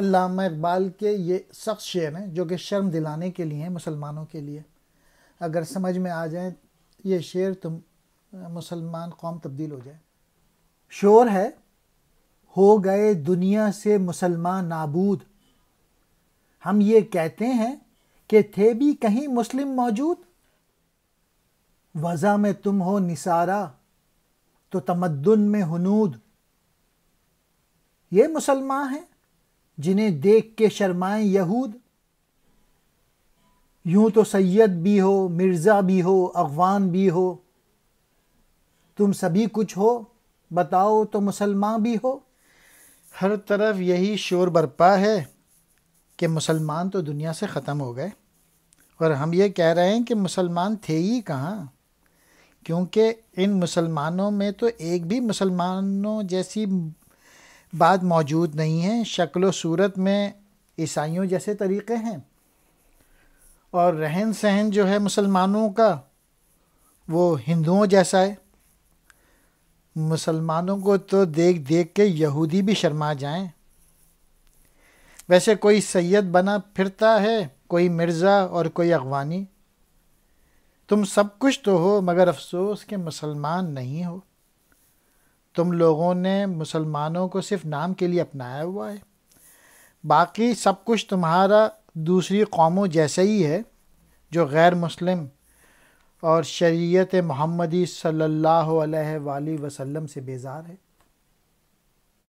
علامہ اقبال کے یہ سخت شعر ہیں جو کہ شرم دلانے کے لیے ہیں مسلمانوں کے لیے. اگر سمجھ میں آ جائیں یہ شعر تو مسلمان قوم تبدیل ہو جائے. شور ہے ہو گئے دنیا سے مسلمان نابود، ہم یہ کہتے ہیں کہ تھے بھی کہیں مسلم موجود. وضع میں تم ہو نثارا تو تمدن میں ہنود. یہ مسلمان ہیں جنہیں دیکھ کے شرمائیں یہود. یوں تو سید بھی ہو مرزا بھی ہو اغوان بھی ہو، تم سبھی کچھ ہو بتاؤ تو مسلمان بھی ہو. ہر طرف یہی شور برپا ہے کہ مسلمان تو دنیا سے ختم ہو گئے، اور ہم یہ کہہ رہے ہیں کہ مسلمان تھے ہی کہاں، کیونکہ ان مسلمانوں میں تو ایک بھی مسلمانوں جیسی بات موجود نہیں ہے. شکل و صورت میں عیسائیوں جیسے طریقے ہیں، اور رہن سہن جو ہے مسلمانوں کا وہ ہندوؤں جیسا ہے. مسلمانوں کو تو دیکھ دیکھ کے یہودی بھی شرما جائیں. ویسے کوئی سید بنا پھرتا ہے، کوئی مرزا اور کوئی اغوانی. تم سب کچھ تو ہو مگر افسوس کہ مسلمان نہیں ہو. تم لوگوں نے مسلمانوں کو صرف نام کے لیے اپنایا ہوا ہے، باقی سب کچھ تمہارا دوسری قوموں جیسا ہی ہے جو غیر مسلم اور شریعت محمدی صلی اللہ علیہ وآلہ وسلم سے بیزار ہے.